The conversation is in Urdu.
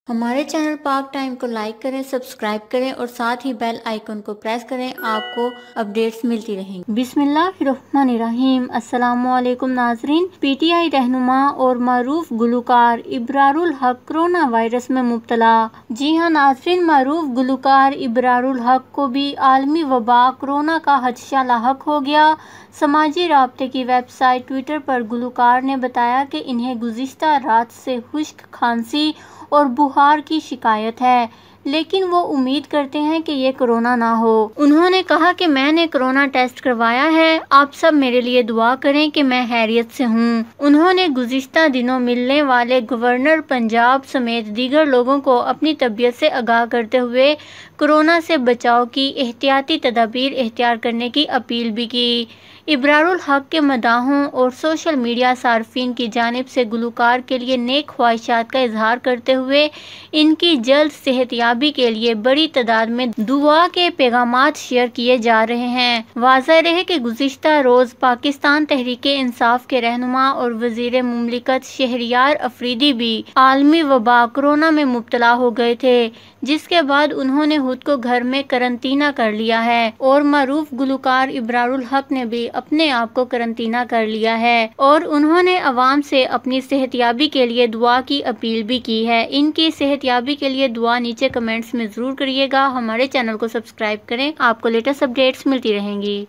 ہمارے چینل پاک ٹائم کو لائک کریں، سبسکرائب کریں اور ساتھ ہی بیل آئیکن کو پریس کریں، آپ کو اپڈیٹس ملتی رہیں گی۔ بسم اللہ الرحمن الرحیم۔ السلام علیکم ناظرین۔ پی ٹی آئی رہنما اور معروف گلوکار ابرار الحق کرونا وائرس میں مبتلا۔ جی ہاں ناظرین، معروف گلوکار ابرار الحق کو بھی عالمی وبا کرونا کا خدشہ لاحق ہو گیا۔ سماجی رابطے کی ویب سائٹ ٹویٹر پر گلوکار نے بتایا کہ انہیں گزشتہ رات سے خشک کھانسی اور بخار کی شکایت ہے، لیکن وہ امید کرتے ہیں کہ یہ کورونا نہ ہو۔ انہوں نے کہا کہ میں نے کورونا ٹیسٹ کروایا ہے، آپ سب میرے لیے دعا کریں کہ میں خیریت سے ہوں۔ انہوں نے گزشتہ دنوں ملنے والے گورنر پنجاب سمیت دیگر لوگوں کو اپنی طبیعت سے آگاہ کرتے ہوئے کورونا سے بچاؤ کی احتیاطی تدابیر اختیار کرنے کی اپیل بھی کی۔ ابرار الحق کے مداحوں اور سوشل میڈیا صارفین کی جانب سے گلوکار کے لیے نیک خواہشات کا اظہار کرتے ہوئے ان کی جلد صحت یابی کے لیے بڑی تعداد میں دعا کے پیغامات شیئر کیے جا رہے ہیں۔ واضح رہے کہ گزشتہ روز پاکستان تحریک انصاف کے رہنما اور وزیر مملکت شہریار افریدی بھی عالمی وبا کرونا میں مبتلا ہو گئے تھے، جس کے بعد انہوں نے خود کو گھر میں قرنطینہ کر لیا ہے، اور معروف گلوکار ابرار الحق نے بھی اپنے آپ کو قرنطینہ کر لیا ہے، اور انہوں نے عوام سے اپنی صحت یابی کے لیے دعا کی اپیل بھی کی ہے۔ ان کی صحت یابی کے لیے دعا نیچے کمنٹس میں ضرور کریے گا۔ ہمارے چینل کو سبسکرائب کریں، آپ کو لیٹسٹ اپڈیٹس ملتی رہیں گی۔